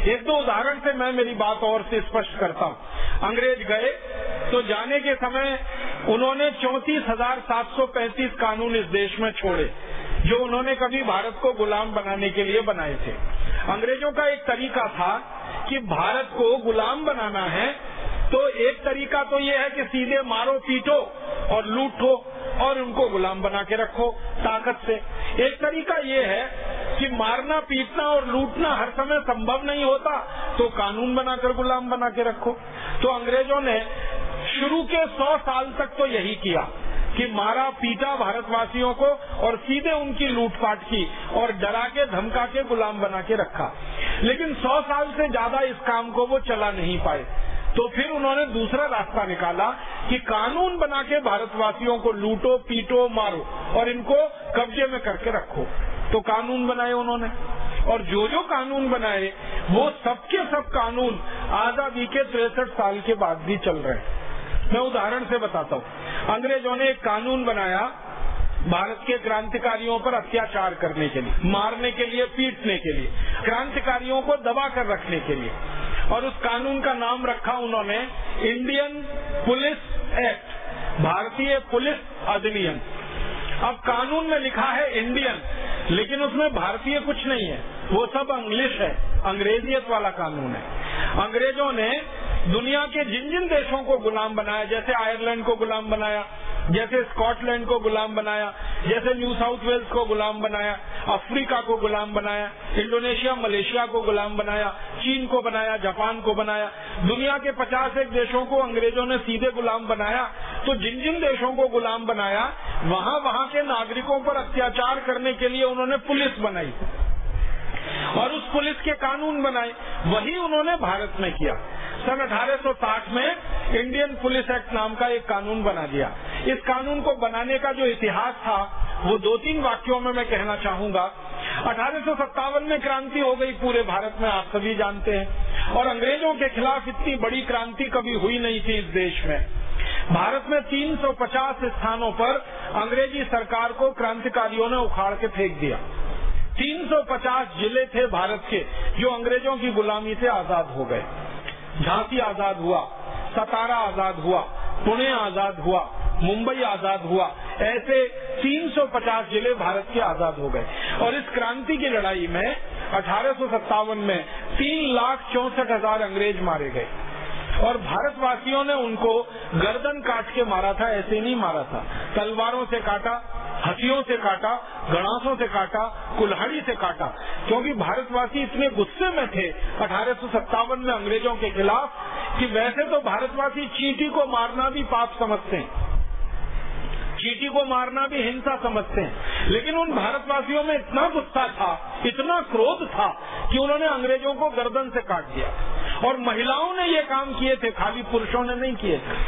एक दो उदाहरण से मैं मेरी बात और से स्पष्ट करता हूँ। अंग्रेज गए तो जाने के समय उन्होंने 34,735 कानून इस देश में छोड़े, जो उन्होंने कभी भारत को गुलाम बनाने के लिए बनाए थे। अंग्रेजों का एक तरीका था कि भारत को गुलाम बनाना है तो एक तरीका तो ये है कि सीधे मारो पीटो और लूटो और उनको गुलाम बना के रखो ताकत से। एक तरीका ये है कि मारना पीटना और लूटना हर समय संभव नहीं होता तो कानून बनाकर गुलाम बना के रखो। तो अंग्रेजों ने शुरू के 100 साल तक तो यही किया कि मारा पीटा भारतवासियों को और सीधे उनकी लूटपाट की और डरा के धमका के गुलाम बना के रखा। लेकिन 100 साल से ज्यादा इस काम को वो चला नहीं पाए, तो फिर उन्होंने दूसरा रास्ता निकाला कि कानून बना के भारतवासियों को लूटो पीटो मारो और इनको कब्जे में करके रखो। तो कानून बनाए उन्होंने, और जो जो कानून बनाए वो सबके सब कानून आजादी के 63 साल के बाद भी चल रहे हैं। मैं उदाहरण से बताता हूँ। अंग्रेजों ने एक कानून बनाया भारत के क्रांतिकारियों पर अत्याचार करने के लिए, मारने के लिए, पीटने के लिए, क्रांतिकारियों को दबा कर रखने के लिए, और उस कानून का नाम रखा उन्होंने इंडियन पुलिस एक्ट, भारतीय पुलिस अधिनियम। अब कानून में लिखा है इंडियन, लेकिन उसमें भारतीय कुछ नहीं है, वो सब इंग्लिश है, अंग्रेजियत वाला कानून है। अंग्रेजों ने दुनिया के जिन जिन देशों को गुलाम बनाया, जैसे आयरलैंड को गुलाम बनाया, जैसे स्कॉटलैंड को गुलाम बनाया, जैसे न्यू साउथ वेल्स को गुलाम बनाया, अफ्रीका को गुलाम बनाया, इंडोनेशिया मलेशिया को गुलाम बनाया, चीन को बनाया, जापान को बनाया, दुनिया के 51 देशों को अंग्रेजों ने सीधे गुलाम बनाया। तो जिन जिन देशों को गुलाम बनाया वहाँ के नागरिकों पर अत्याचार करने के लिए उन्होंने पुलिस बनाई और उस पुलिस के कानून बनाए। वही उन्होंने भारत में किया। सन 1860 में इंडियन पुलिस एक्ट नाम का एक कानून बना दिया। इस कानून को बनाने का जो इतिहास था वो 2-3 वाक्यों में मैं कहना चाहूंगा। 1857 में क्रांति हो गई पूरे भारत में, आप सभी जानते हैं, और अंग्रेजों के खिलाफ इतनी बड़ी क्रांति कभी हुई नहीं थी इस देश में। भारत में 350 स्थानों पर अंग्रेजी सरकार को क्रांतिकारियों ने उखाड़ के फेंक दिया। 350 जिले थे भारत के जो अंग्रेजों की गुलामी से आजाद हो गए। झांसी आजाद हुआ, सतारा आजाद हुआ, पुणे आजाद हुआ, मुंबई आजाद हुआ, ऐसे 350 जिले भारत के आजाद हो गए। और इस क्रांति की लड़ाई में 1857 में 3,64,000 अंग्रेज मारे गए और भारतवासियों ने उनको गर्दन काट के मारा था। ऐसे नहीं मारा था, तलवारों से काटा, हथियों से काटा, गणासों से काटा, कुल्हाड़ी से काटा, क्योंकि भारतवासी इतने गुस्से में थे 1857 में अंग्रेजों के खिलाफ कि वैसे तो भारतवासी चींटी को मारना भी पाप समझते हैं, चींटी को मारना भी हिंसा समझते हैं, लेकिन उन भारतवासियों में इतना गुस्सा था, इतना क्रोध था कि उन्होंने अंग्रेजों को गर्दन से काट दिया। और महिलाओं ने ये काम किए थे, खाली पुरुषों ने नहीं किए थे।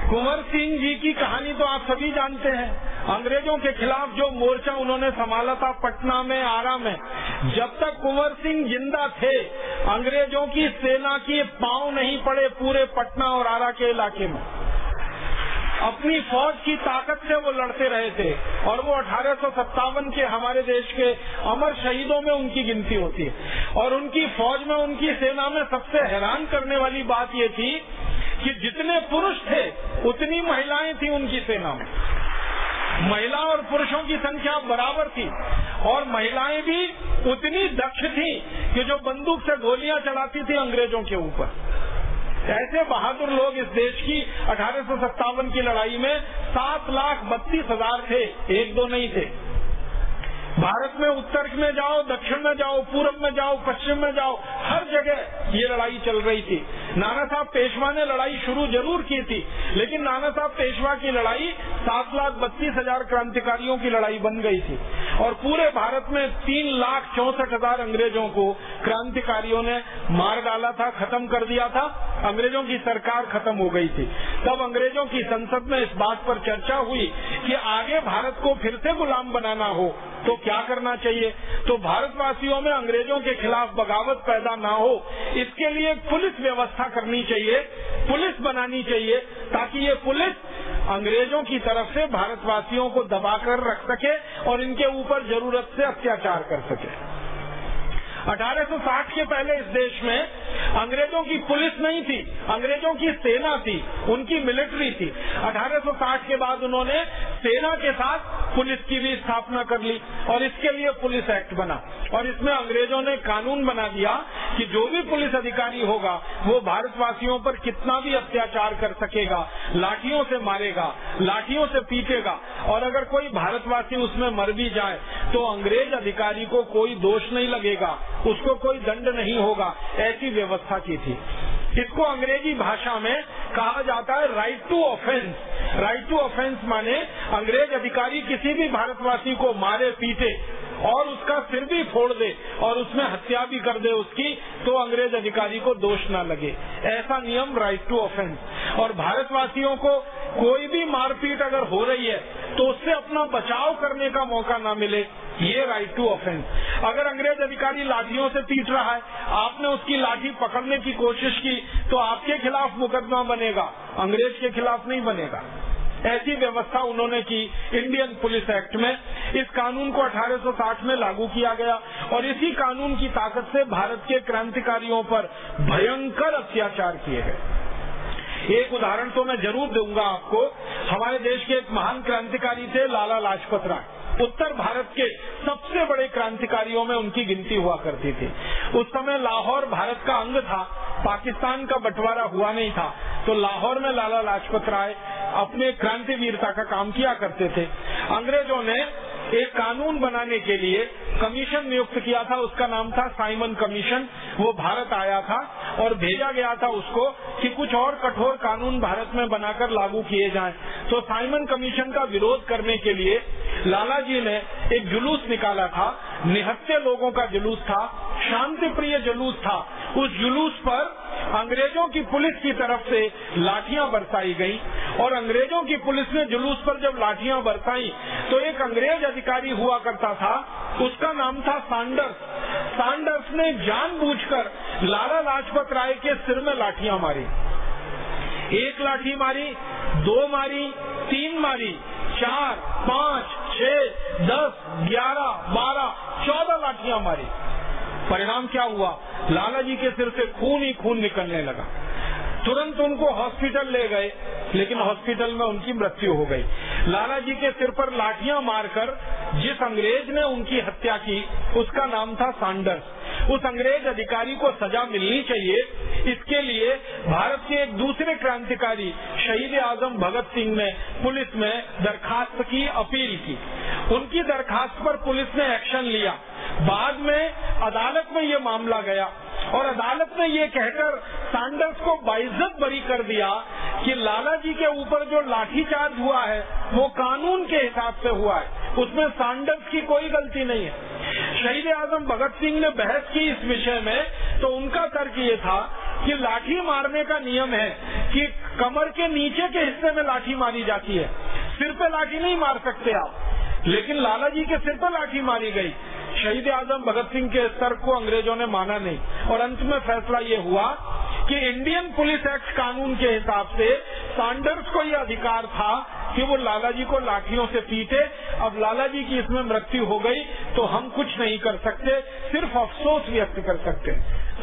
कुंवर सिंह जी की कहानी तो आप सभी जानते हैं। अंग्रेजों के खिलाफ जो मोर्चा उन्होंने संभाला था पटना में, आरा में, जब तक कुंवर सिंह जिंदा थे अंग्रेजों की सेना के पांव नहीं पड़े पूरे पटना और आरा के इलाके में। अपनी फौज की ताकत से वो लड़ते रहे थे और वो 1857 के हमारे देश के अमर शहीदों में उनकी गिनती होती है। और उनकी फौज में, उनकी सेना में सबसे हैरान करने वाली बात ये थी कि जितने पुरुष थे उतनी महिलाएं थी उनकी सेना में। महिला और पुरुषों की संख्या बराबर थी और महिलाएं भी उतनी दक्ष थी कि जो बंदूक से गोलियां चलाती थी अंग्रेजों के ऊपर। ऐसे बहादुर लोग इस देश की 1857 की लड़ाई में 7,32,000 थे, एक दो नहीं थे। भारत में उत्तर में जाओ, दक्षिण में जाओ, पूर्व में जाओ, पश्चिम में जाओ, हर जगह ये लड़ाई चल रही थी। नाना साहब पेशवा ने लड़ाई शुरू जरूर की थी, लेकिन नाना साहब पेशवा की लड़ाई 7,32,000 क्रांतिकारियों की लड़ाई बन गई थी और पूरे भारत में 3,64,000 अंग्रेजों को क्रांतिकारियों ने मार डाला था, खत्म कर दिया था। अंग्रेजों की सरकार खत्म हो गई थी। तब अंग्रेजों की संसद में इस बात पर चर्चा हुई कि आगे भारत को फिर से गुलाम बनाना हो तो क्या करना चाहिए। तो भारतवासियों में अंग्रेजों के खिलाफ बगावत पैदा ना हो, इसके लिए पुलिस व्यवस्था करनी चाहिए, पुलिस बनानी चाहिए, ताकि ये पुलिस अंग्रेजों की तरफ से भारतवासियों को दबाकर रख सके और इनके ऊपर जरूरत से अत्याचार कर सके। 1860 के पहले इस देश में अंग्रेजों की पुलिस नहीं थी, अंग्रेजों की सेना थी, उनकी मिलिट्री थी। 1860 के बाद उन्होंने सेना के साथ पुलिस की भी स्थापना कर ली और इसके लिए पुलिस एक्ट बना और इसमें अंग्रेजों ने कानून बना दिया कि जो भी पुलिस अधिकारी होगा वो भारतवासियों पर कितना भी अत्याचार कर सकेगा, लाठियों से मारेगा, लाठियों से पीटेगा और अगर कोई भारतवासी उसमें मर भी जाए तो अंग्रेज अधिकारी को कोई दोष नहीं लगेगा, उसको कोई दंड नहीं होगा। ऐसी व्यवस्था की थी। इसको अंग्रेजी भाषा में कहा जाता है right to offence. Right to offence माने अंग्रेज अधिकारी किसी भी भारतवासी को मारे पीटे और उसका सिर भी फोड़ दे और उसमें हत्या भी कर दे उसकी, तो अंग्रेज अधिकारी को दोष न लगे। ऐसा नियम राइट टू ऑफेंस। और भारतवासियों को कोई भी मारपीट अगर हो रही है तो उससे अपना बचाव करने का मौका न मिले, ये राइट टू ऑफेंस। अगर अंग्रेज अधिकारी लाठियों से पीट रहा है, आपने उसकी लाठी पकड़ने की कोशिश की तो आपके खिलाफ मुकदमा बनेगा, अंग्रेज के खिलाफ नहीं बनेगा। ऐसी व्यवस्था उन्होंने की इंडियन पुलिस एक्ट में। इस कानून को 1860 में लागू किया गया और इसी कानून की ताकत से भारत के क्रांतिकारियों पर भयंकर अत्याचार किए गए। एक उदाहरण तो मैं जरूर दूंगा आपको। हमारे देश के एक महान क्रांतिकारी थे लाला लाजपत राय। उत्तर भारत के सबसे बड़े क्रांतिकारियों में उनकी गिनती हुआ करती थी। उस समय लाहौर भारत का अंग था, पाकिस्तान का बंटवारा हुआ नहीं था, तो लाहौर में लाला लाजपत राय अपने क्रांति वीरता का काम किया करते थे। अंग्रेजों ने एक कानून बनाने के लिए कमीशन नियुक्त किया था, उसका नाम था साइमन कमीशन। वो भारत आया था और भेजा गया था उसको कि कुछ और कठोर कानून भारत में बनाकर लागू किए जाएं। तो साइमन कमीशन का विरोध करने के लिए लाला जी ने एक जुलूस निकाला था, निहत्थे लोगों का जुलूस था, शांति प्रिय जुलूस था। उस जुलूस पर अंग्रेजों की पुलिस की तरफ से लाठियां बरसाई गई और अंग्रेजों की पुलिस ने जुलूस पर जब लाठियां बरसाई तो एक अंग्रेज अधिकारी हुआ करता था, उसका नाम था सैंडर्स। सैंडर्स ने जानबूझकर लाला लाजपत राय के सिर में लाठियां मारी। एक लाठी मारी, दो मारी, तीन मारी, 4, 5, 6, 10, 11, 12, 14 लाठियां मारी। परिणाम क्या हुआ? लाला जी के सिर से खून ही खून निकलने लगा। तुरंत उनको हॉस्पिटल ले गए, लेकिन हॉस्पिटल में उनकी मृत्यु हो गई। लाला जी के सिर पर लाठियां मारकर जिस अंग्रेज ने उनकी हत्या की उसका नाम था सैंडर्स। उस अंग्रेज अधिकारी को सजा मिलनी चाहिए, इसके लिए भारत के एक दूसरे क्रांतिकारी शहीद आजम भगत सिंह ने पुलिस में दरखास्त की, अपील की। उनकी दरखास्त पर पुलिस ने एक्शन लिया। बाद में अदालत में ये मामला गया और अदालत ने ये कहकर सैंडर्स को बाइज्जत बरी कर दिया कि लाला जी के ऊपर जो लाठीचार्ज हुआ है वो कानून के हिसाब से हुआ है, उसमें सैंडर्स की कोई गलती नहीं है। शहीद आजम भगत सिंह ने बहस की इस विषय में, तो उनका तर्क ये था कि लाठी मारने का नियम है कि कमर के नीचे के हिस्से में लाठी मारी जाती है, सिर पे लाठी नहीं मार सकते आप। लेकिन लाला जी के सिर पर लाठी मारी गई। शहीद आजम भगत सिंह के तर्क को अंग्रेजों ने माना नहीं और अंत में फैसला ये हुआ कि इंडियन पुलिस एक्ट कानून के हिसाब से सैंडर्स को ये अधिकार था कि वो लाला जी को लाठियों से पीटे। अब लाला जी की इसमें मृत्यु हो गई तो हम कुछ नहीं कर सकते, सिर्फ अफसोस व्यक्त कर सकते।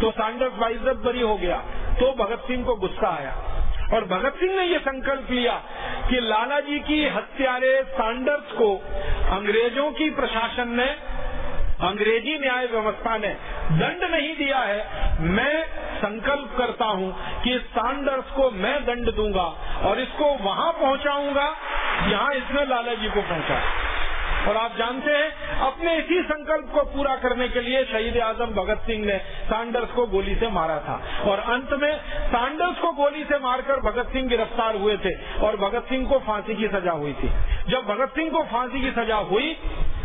तो सैंडर्स बाइज्जत बरी हो गया। तो भगत सिंह को गुस्सा आया और भगत सिंह ने ये संकल्प लिया कि लाला जी की हत्यारे सैंडर्स को अंग्रेजों की प्रशासन ने, अंग्रेजी न्याय व्यवस्था ने दंड नहीं दिया है। मैं संकल्प करता हूं कि सैंडर्स को मैं दंड दूंगा और इसको वहां पहुंचाऊंगा जहां इसने लाला जी को पहुंचा। और आप जानते हैं अपने इसी संकल्प को पूरा करने के लिए शहीद आजम भगत सिंह ने सैंडर्स को गोली से मारा था और अंत में सैंडर्स को गोली से मारकर भगत सिंह गिरफ्तार हुए थे और भगत सिंह को फांसी की सजा हुई थी। जब भगत सिंह को फांसी की सजा हुई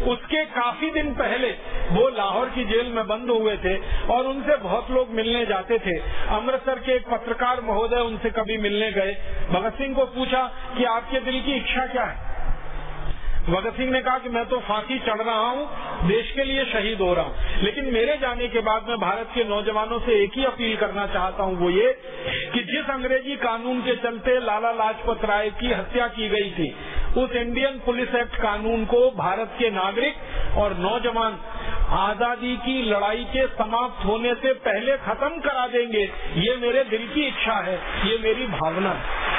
उसके काफी दिन पहले वो लाहौर की जेल में बंद हुए थे और उनसे बहुत लोग मिलने जाते थे। अमृतसर के एक पत्रकार महोदय उनसे कभी मिलने गए। भगत सिंह को पूछा कि आपके दिल की इच्छा क्या है? भगत सिंह ने कहा कि मैं तो फांसी चढ़ रहा हूँ, देश के लिए शहीद हो रहा हूँ, लेकिन मेरे जाने के बाद मैं भारत के नौजवानों से एक ही अपील करना चाहता हूँ, वो ये कि जिस अंग्रेजी कानून के चलते लाला लाजपत राय की हत्या की गई थी, उस इंडियन पुलिस एक्ट कानून को भारत के नागरिक और नौजवान आजादी की लड़ाई के समाप्त होने से पहले खत्म करा देंगे। ये मेरे दिल की इच्छा है, ये मेरी भावना है।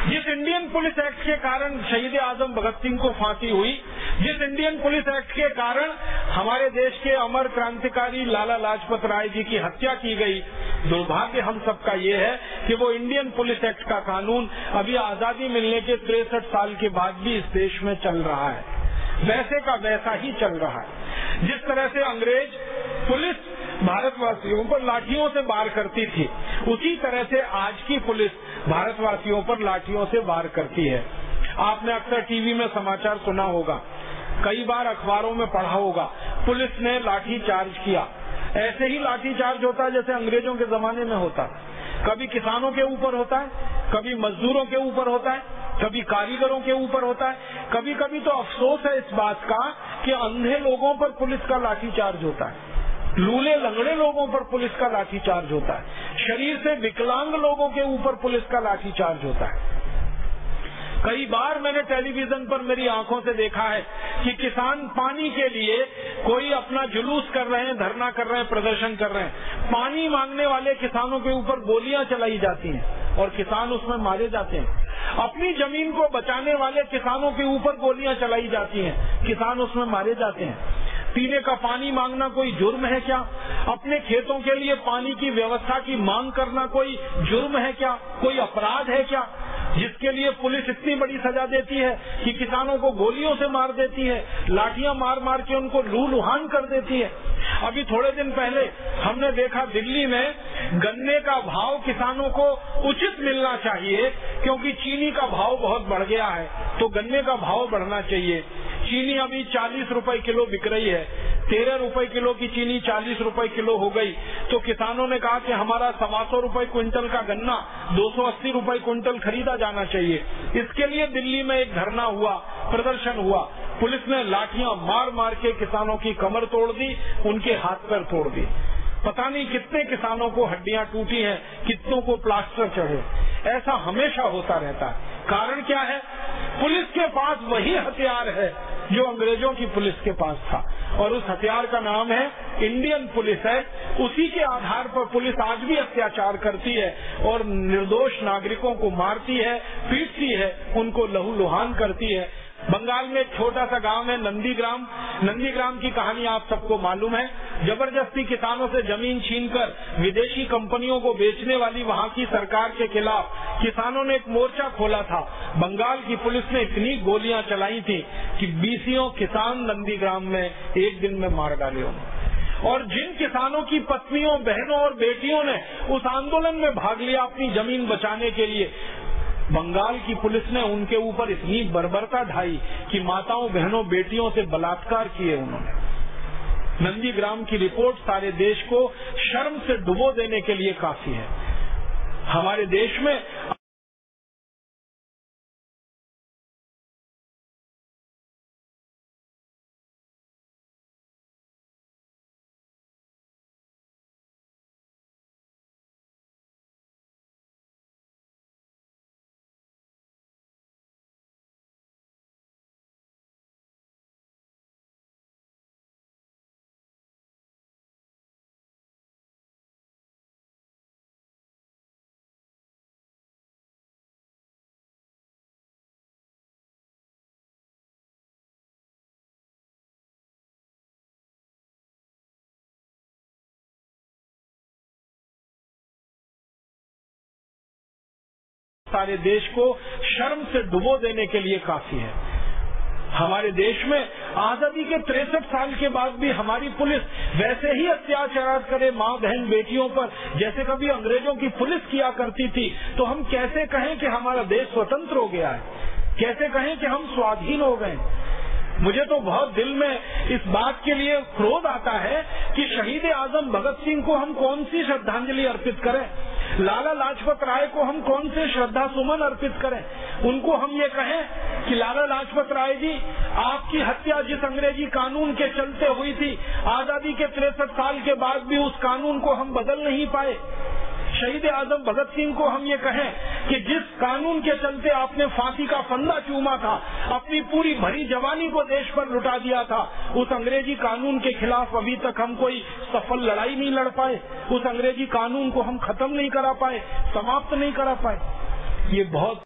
जिस इंडियन पुलिस एक्ट के कारण शहीद आजम भगत सिंह को फांसी हुई, जिस इंडियन पुलिस एक्ट के कारण हमारे देश के अमर क्रांतिकारी लाला लाजपत राय जी की हत्या की गई, दुर्भाग्य हम सबका ये है कि वो इंडियन पुलिस एक्ट का कानून अभी आजादी मिलने के 63 साल के बाद भी इस देश में चल रहा है, वैसे का वैसा ही चल रहा है। जिस तरह से अंग्रेज पुलिस भारतवासियों पर लाठियों से वार करती थी, उसी तरह से आज की पुलिस भारतवासियों पर लाठियों से वार करती है। आपने अक्सर टीवी में समाचार सुना होगा, कई बार अखबारों में पढ़ा होगा, पुलिस ने लाठी चार्ज किया। ऐसे ही लाठी चार्ज होता है जैसे अंग्रेजों के जमाने में होता। कभी किसानों के ऊपर होता है, कभी मजदूरों के ऊपर होता है, कभी कारीगरों के ऊपर होता है। कभी कभी तो अफसोस है इस बात का कि अंधे लोगों पर पुलिस का लाठी चार्ज होता है, लूले लंगड़े लोगों पर पुलिस का लाठीचार्ज होता है, शरीर से विकलांग लोगों के ऊपर पुलिस का लाठीचार्ज होता है। कई बार मैंने टेलीविजन पर मेरी आंखों से देखा है कि किसान पानी के लिए कोई अपना जुलूस कर रहे हैं, धरना कर रहे हैं, प्रदर्शन कर रहे हैं। पानी मांगने वाले किसानों के ऊपर गोलियां चलाई जाती हैं और किसान उसमें मारे जाते हैं। अपनी जमीन को बचाने वाले किसानों के ऊपर गोलियां चलाई जाती हैं, किसान उसमें मारे जाते हैं। पीने का पानी मांगना कोई जुर्म है क्या? अपने खेतों के लिए पानी की व्यवस्था की मांग करना कोई जुर्म है क्या? कोई अपराध है क्या? जिसके लिए पुलिस इतनी बड़ी सजा देती है कि किसानों को गोलियों से मार देती है, लाठियां मार मार के उनको लूलुहान कर देती है। अभी थोड़े दिन पहले हमने देखा दिल्ली में गन्ने का भाव किसानों को उचित मिलना चाहिए, क्योंकि चीनी का भाव बहुत बढ़ गया है, तो गन्ने का भाव बढ़ना चाहिए। चीनी अभी 40 रुपए किलो बिक रही है, 13 रुपए किलो की चीनी 40 रुपए किलो हो गई। तो किसानों ने कहा कि हमारा 125 रुपए क्विंटल का गन्ना 280 रुपए क्विंटल खरीदा जाना चाहिए। इसके लिए दिल्ली में एक धरना हुआ, प्रदर्शन हुआ। पुलिस ने लाठियां मार मार के किसानों की कमर तोड़ दी, उनके हाथ पैर तोड़ दी। पता नहीं कितने किसानों को हड्डियां टूटी हैं, कितनों को प्लास्टर चढ़े। ऐसा हमेशा होता रहता है। कारण क्या है? पुलिस के पास वही हथियार है जो अंग्रेजों की पुलिस के पास था, और उस हथियार का नाम है इंडियन पुलिस एक्ट। उसी के आधार पर पुलिस आज भी अत्याचार करती है और निर्दोष नागरिकों को मारती है, पीटती है, उनको लहूलुहान करती है। बंगाल में एक छोटा सा गांव है नंदीग्राम। नंदीग्राम की कहानी आप सबको मालूम है। जबरदस्ती किसानों से जमीन छीनकर विदेशी कंपनियों को बेचने वाली वहां की सरकार के खिलाफ किसानों ने एक मोर्चा खोला था। बंगाल की पुलिस ने इतनी गोलियां चलाई थी कि 20 किसान नंदीग्राम में एक दिन में मार डाले उन्होंने। और जिन किसानों की पत्नियों, बहनों और बेटियों ने उस आंदोलन में भाग लिया अपनी जमीन बचाने के लिए, बंगाल की पुलिस ने उनके ऊपर इतनी बर्बरता ढाई कि माताओं, बहनों, बेटियों से बलात्कार किए उन्होंने। नंदीग्राम की रिपोर्ट सारे देश को शर्म से डुबो देने के लिए काफी है। हमारे देश में सारे देश को शर्म से डुबो देने के लिए काफी है। हमारे देश में आजादी के 63 साल के बाद भी हमारी पुलिस वैसे ही अत्याचार करे माँ, बहन, बेटियों पर जैसे कभी अंग्रेजों की पुलिस किया करती थी। तो हम कैसे कहें कि हमारा देश स्वतंत्र हो गया है? कैसे कहें कि हम स्वाधीन हो गए? मुझे तो बहुत दिल में इस बात के लिए क्रोध आता है कि शहीद आजम भगत सिंह को हम कौन सी श्रद्धांजलि अर्पित करें, लाला लाजपत राय को हम कौन से श्रद्धा सुमन अर्पित करें। उनको हम ये कहें कि लाला लाजपत राय जी, आपकी हत्या जिस अंग्रेजी कानून के चलते हुई थी, आजादी के 63 साल के बाद भी उस कानून को हम बदल नहीं पाए। शहीद आजम भगत सिंह को हम ये कहें कि जिस कानून के चलते आपने फांसी का फंदा चूमा था, अपनी पूरी भरी जवानी को देश पर लुटा दिया था, उस अंग्रेजी कानून के खिलाफ अभी तक हम कोई सफल लड़ाई नहीं लड़ पाए, उस अंग्रेजी कानून को हम खत्म नहीं करा पाए, समाप्त नहीं करा पाए। ये बहुत